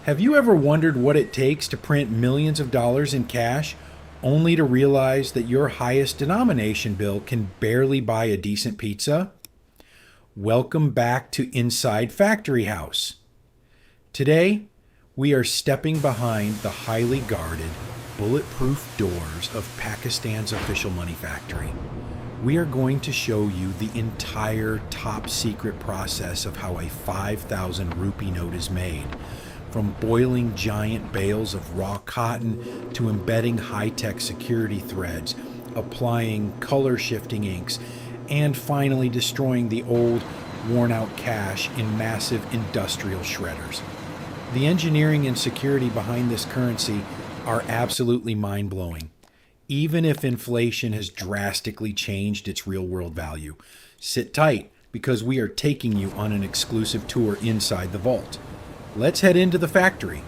Have you ever wondered what it takes to print millions of dollars in cash, only to realize that your highest denomination bill can barely buy a decent pizza? Welcome back to Inside Factory House. Today, we are stepping behind the highly guarded, bulletproof doors of Pakistan's official money factory. We are going to show you the entire top secret process of how a 5,000 rupee note is made, from boiling giant bales of raw cotton to embedding high-tech security threads, applying color-shifting inks, and finally destroying the old, worn-out cash in massive industrial shredders. The engineering and security behind this currency are absolutely mind-blowing, even if inflation has drastically changed its real-world value. Sit tight, because we are taking you on an exclusive tour inside the vault. Let's head into the factory.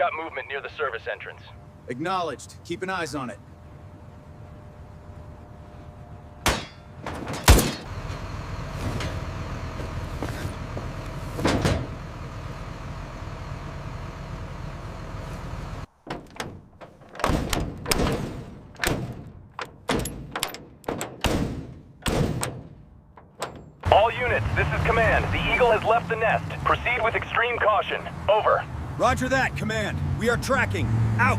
got movement near the service entrance. Acknowledged. Keeping eyes on it. All units, this is Command. The Eagle has left the nest. Proceed with extreme caution. Over. Roger that, Command. We are tracking. Out!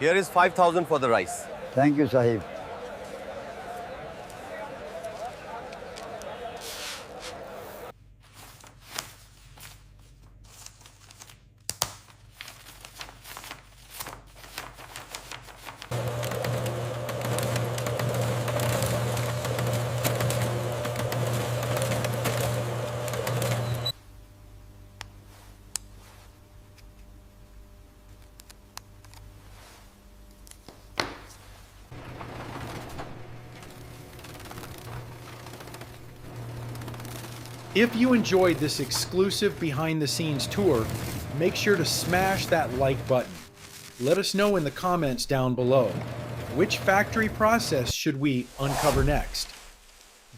Here is 5,000 for the rice. Thank you, Sahib. If you enjoyed this exclusive behind-the-scenes tour, make sure to smash that like button. Let us know in the comments down below, which factory process should we uncover next?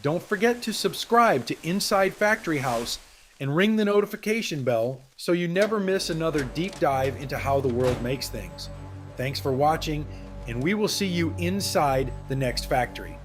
Don't forget to subscribe to Inside Factory House and ring the notification bell so you never miss another deep dive into how the world makes things. Thanks for watching, and we will see you inside the next factory.